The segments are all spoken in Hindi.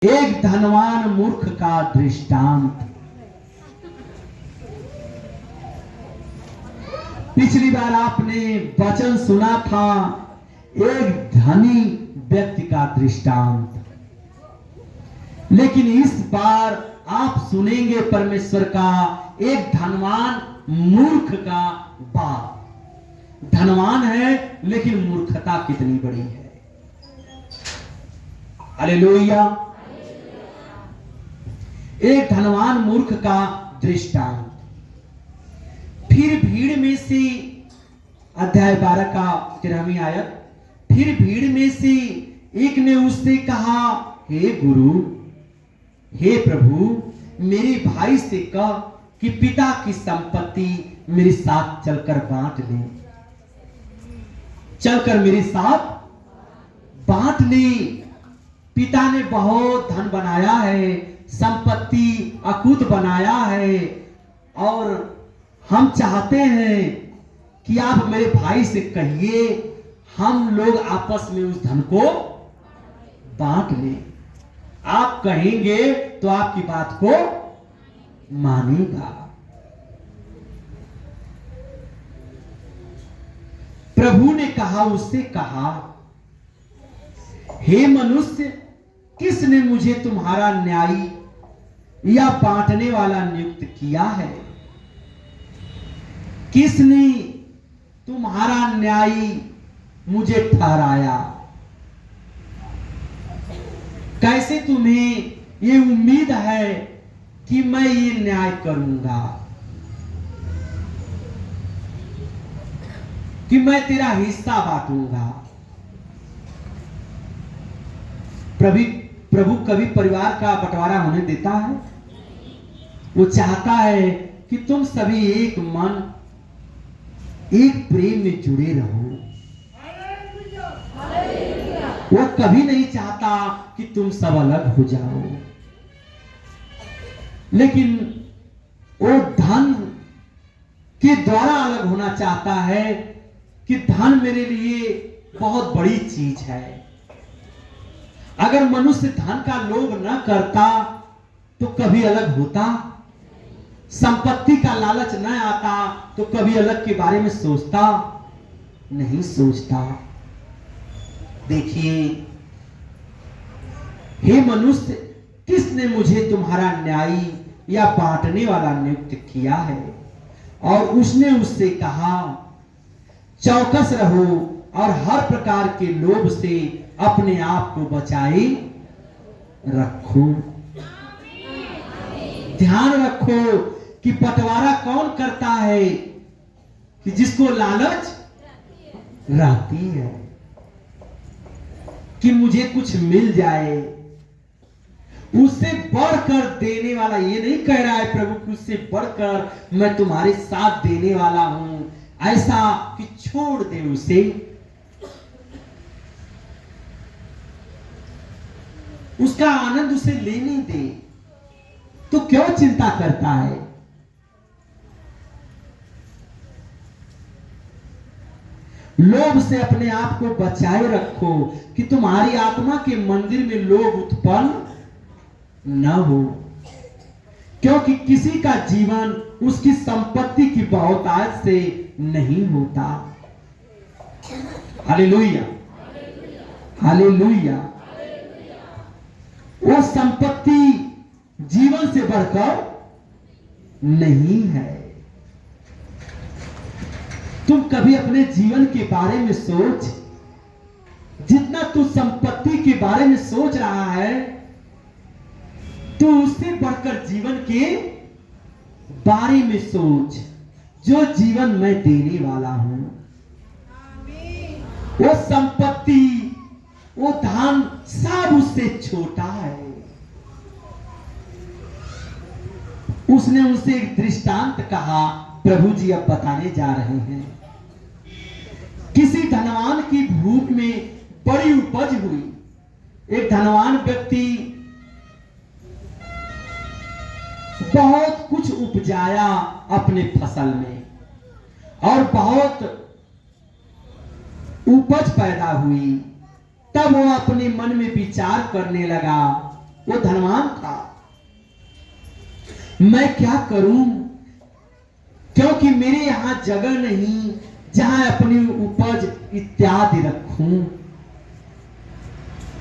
एक धनवान मूर्ख का दृष्टांत। पिछली बार आपने वचन सुना था एक धनी व्यक्ति का दृष्टांत, लेकिन इस बार आप सुनेंगे परमेश्वर का एक धनवान मूर्ख का बाप। धनवान है लेकिन मूर्खता कितनी बड़ी है। हालेलुया। एक धनवान मूर्ख का दृष्टांत। फिर भीड़ में से, अध्याय 12 का 13वीं आयत, फिर भीड़ में से एक ने उससे कहा, हे गुरु, हे प्रभु, मेरे भाई से कह कि पिता की संपत्ति मेरे साथ चलकर बांट ले। चलकर मेरे साथ बांट ले। पिता ने बहुत धन बनाया है, संपत्ति अकूत बनाया है, और हम चाहते हैं कि आप मेरे भाई से कहिए हम लोग आपस में उस धन को बांट लें। आप कहेंगे तो आपकी बात को मानेगा। प्रभु ने कहा, उससे कहा, हे मनुष्य, किसने मुझे तुम्हारा न्यायी या बांटने वाला नियुक्त किया है? किसने तुम्हारा न्यायी मुझे ठहराया? कैसे तुम्हें ये उम्मीद है कि मैं ये न्याय करूंगा, कि मैं तेरा हिस्सा बांटूंगा? प्रभु कभी परिवार का बंटवारा होने देता है? वो चाहता है कि तुम सभी एक मन, एक प्रेम में जुड़े रहो। वो कभी नहीं चाहता कि तुम सब अलग हो जाओ। लेकिन वो धन के द्वारा अलग होना चाहता है कि धन मेरे लिए बहुत बड़ी चीज है। अगर मनुष्य धन का लोभ न करता तो कभी अलग होता। संपत्ति का लालच न आता तो कभी अलग के बारे में सोचता नहीं सोचता। देखिए, हे मनुष्य, किसने मुझे तुम्हारा न्यायी या बांटने वाला नियुक्त किया है? और उसने उससे कहा, चौकस रहो और हर प्रकार के लोभ से अपने आप को बचाए रखो। ध्यान रखो कि बंटवारा कौन करता है? कि जिसको लालच रहती है कि मुझे कुछ मिल जाए। उससे बढ़कर देने वाला, ये नहीं कह रहा है प्रभु कि उससे बढ़कर मैं तुम्हारे साथ देने वाला हूं, ऐसा कि छोड़ दे उसे। उसका आनंद उसे लेने दे। तो क्यों चिंता करता है? लोभ से अपने आप को बचाए रखो कि तुम्हारी आत्मा के मंदिर में लोभ उत्पन्न न हो, क्योंकि किसी का जीवन उसकी संपत्ति की बहुतायत से नहीं होता। Hallelujah, hallelujah. वो संपत्ति जीवन से बढ़कर नहीं है। तुम कभी अपने जीवन के बारे में सोच। जितना तू संपत्ति के बारे में सोच रहा है, तो उससे बढ़कर जीवन के बारे में सोच, जो जीवन मैं देने वाला हूं। वो संपत्ति, वो धन सब उससे छोटा है। उसने उनसे एक दृष्टांत कहा। प्रभु जी अब बताने जा रहे हैं। किसी धनवान की भूमि में बड़ी उपज हुई। एक धनवान व्यक्ति बहुत कुछ उपजाया अपने फसल में, और बहुत उपज पैदा हुई। तब वो अपने मन में विचार करने लगा वो धनवान था। मैं क्या करूं, क्योंकि मेरे यहां जगह नहीं जहां अपनी उपज इत्यादि रखूं।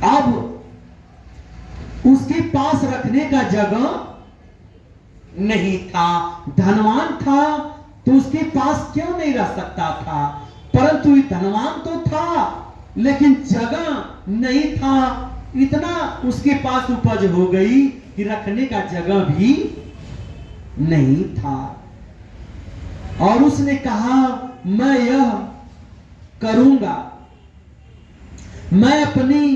अब उसके पास रखने का जगह नहीं था। धनवान था तो उसके पास क्यों नहीं रह सकता था, परंतु धनवान तो था लेकिन जगह नहीं था। इतना उसके पास उपज हो गई कि रखने का जगह भी नहीं था। और उसने कहा मैं यह करूंगा, मैं अपनी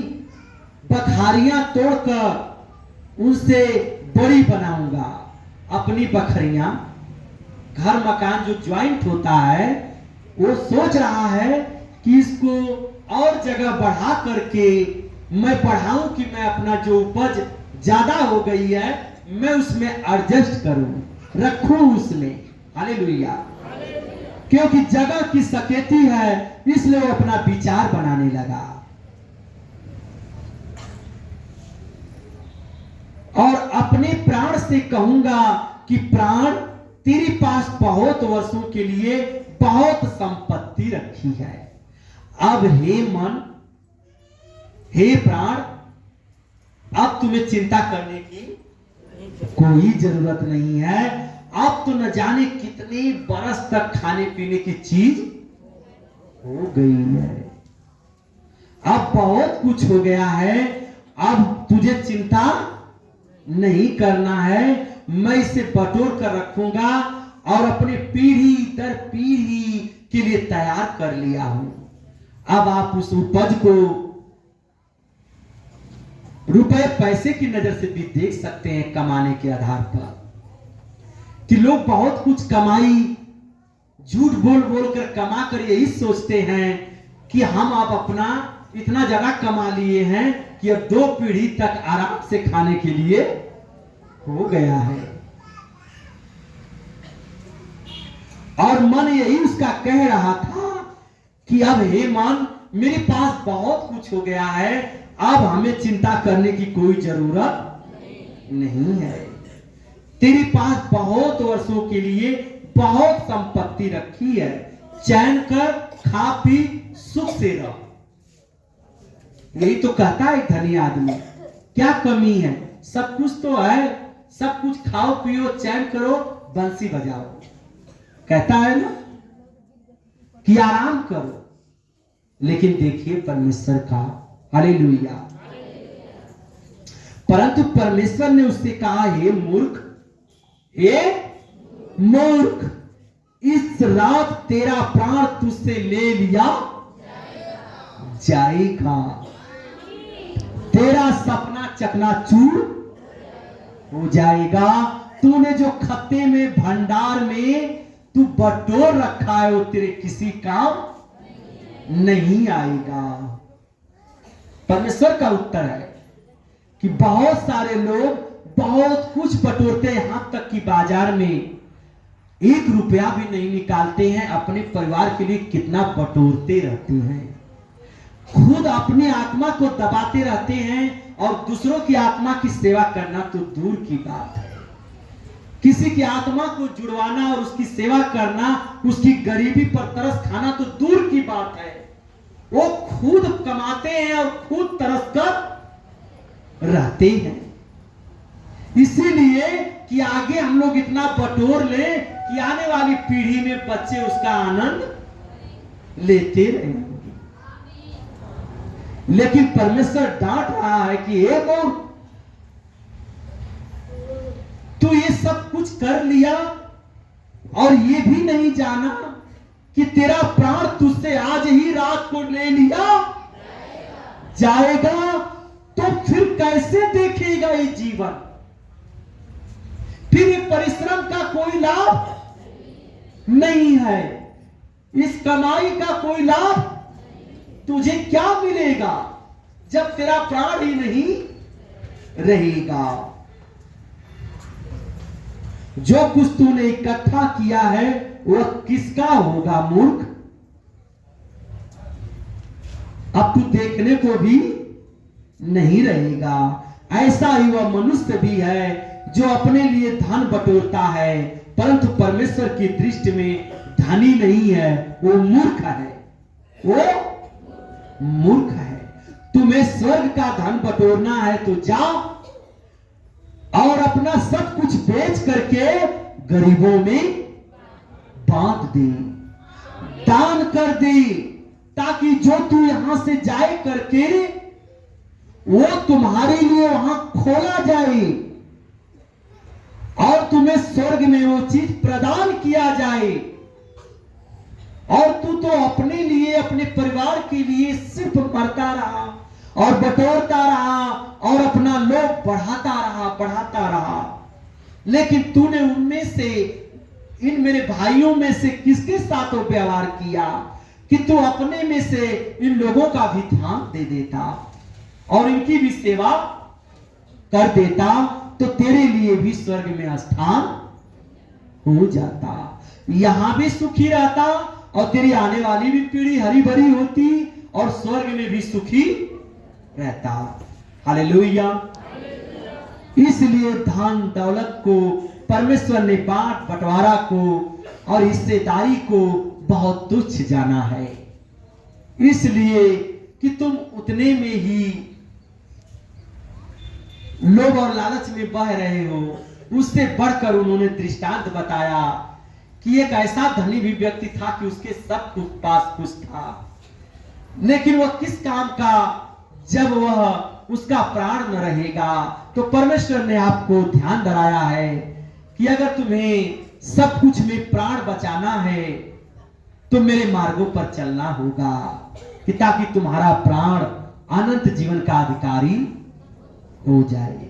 बखारियां तोड़कर उनसे बड़ी बनाऊंगा। अपनी बखरियां, घर मकान जो ज्वाइंट होता है, वो सोच रहा है कि इसको और जगह बढ़ा करके मैं बढ़ाऊं कि मैं अपना जो उपज ज्यादा हो गई है मैं उसमें एडजस्ट करूं, रखूं उसमें। हालेलुया। क्योंकि जगह की सकेती है इसलिए वो अपना विचार बनाने लगा। और अपने प्राण से कहूंगा कि प्राण, तेरे पास बहुत वर्षों के लिए बहुत संपत्ति रखी है। अब हे मन, हे प्राण, अब तुम्हें चिंता करने की कोई जरूरत नहीं है। अब तो न जाने कितने बरस तक खाने पीने की चीज हो गई है, अब बहुत कुछ हो गया है। अब तुझे चिंता नहीं करना है, मैं इसे बटोर कर रखूंगा और अपने पीढ़ी दर पीढ़ी के लिए तैयार कर लिया हूं। अब आप उस उपज को रुपए पैसे की नजर से भी देख सकते हैं, कमाने के आधार पर, कि लोग बहुत कुछ कमाई, झूठ बोल बोल कर कमा कर यही सोचते हैं कि हम अब अपना इतना जगह कमा लिए हैं कि अब 2 पीढ़ी तक आराम से खाने के लिए हो गया है। और मन यही उसका कह रहा था कि अब हे मन, मेरे पास बहुत कुछ हो गया है, अब हमें चिंता करने की कोई जरूरत नहीं है। तेरे पास बहुत वर्षों के लिए बहुत संपत्ति रखी है, चैन कर, खा पी, सुख से रहो। यही तो कहता है धनी आदमी। क्या कमी है? सब कुछ तो है, सब कुछ खाओ पियो, चैन करो, बंसी बजाओ। कहता है ना कि आराम करो। लेकिन देखिए परमेश्वर का, हालेलुया। परंतु परमेश्वर ने उससे कहा, हे मूर्ख, हे मूर्ख, इस रात तेरा प्राण तुझसे ले लिया जाएगा। तेरा सपना चकनाचूर हो जाएगा। तूने जो खत्ते में, भंडार में तू बटोर रखा है, वो तेरे किसी काम नहीं आएगा। परमेश्वर का उत्तर है कि बहुत सारे लोग बहुत कुछ बटोरते हैं, यहां तक कि बाजार में 1 रुपया भी नहीं निकालते हैं, अपने परिवार के लिए कितना बटोरते रहते हैं। खुद अपनी आत्मा को दबाते रहते हैं और दूसरों की आत्मा की सेवा करना तो दूर की बात है। किसी की आत्मा को जुड़वाना और उसकी सेवा करना, उसकी गरीबी पर तरस खाना तो दूर की बात है। वो खुद कमाते हैं और खुद तरस कर रहते हैं, इसीलिए कि आगे हम लोग इतना बटोर लें कि आने वाली पीढ़ी में बच्चे उसका आनंद लेते रहेंगे। लेकिन परमेश्वर डांट रहा है कि हे मूर्ख, तू ये सब कुछ कर लिया और ये भी नहीं जाना कि तेरा प्राण तुझसे आज ही रात को ले लिया जाएगा, तो फिर कैसे देखेगा ये जीवन? फिर ये परिश्रम का कोई लाभ नहीं है, इस कमाई का कोई लाभ तुझे क्या मिलेगा जब तेरा प्राण ही नहीं रहेगा। जो कुछ तूने इकट्ठा किया है वह किसका होगा मूर्ख? अब तू देखने को भी नहीं रहेगा। ऐसा ही वह मनुष्य भी है जो अपने लिए धन बटोरता है, परंतु परमेश्वर की दृष्टि में धनी नहीं है, वो मूर्ख है। वो मूर्ख है। तुम्हें स्वर्ग का धन बटोरना है तो जाओ और अपना सब कुछ बेच करके गरीबों में बांट दे, दान कर दे, ताकि जो तू यहां से जाए करके वो तुम्हारे लिए वहां खोला जाए और तुम्हें स्वर्ग में वो चीज प्रदान किया जाए। और तू तो अपने लिए, अपने परिवार के लिए सिर्फ मरता रहा और बटोरता रहा और अपना लोभ बढ़ाता रहा। लेकिन तूने उनमें से, इन मेरे भाइयों में से किसके साथ वो व्यवहार किया कि तू अपने में से इन लोगों का भी ध्यान दे देता और इनकी भी सेवा कर देता, तो तेरे लिए भी स्वर्ग में स्थान हो जाता, यहां भी सुखी रहता और तेरी आने वाली भी पीढ़ी हरी भरी होती और स्वर्ग में भी सुखी रहता। हालेलुया। इसलिए धन दौलत को, परमेश्वर ने बांट बंटवारा को और हिस्सेदारी को बहुत तुच्छ जाना है, इसलिए कि तुम उतने में ही लोभ और लालच में बह रहे हो। उससे बढ़कर उन्होंने दृष्टांत बताया कि एक ऐसा धनी भी व्यक्ति था कि उसके सब कुछ पास कुछ था, लेकिन वह किस काम का जब वह उसका प्राण न रहेगा। तो परमेश्वर ने आपको ध्यान दिलाया है कि अगर तुम्हें सब कुछ में प्राण बचाना है तो मेरे मार्गों पर चलना होगा, कि ताकि तुम्हारा प्राण अनंत जीवन का अधिकारी हो जाए।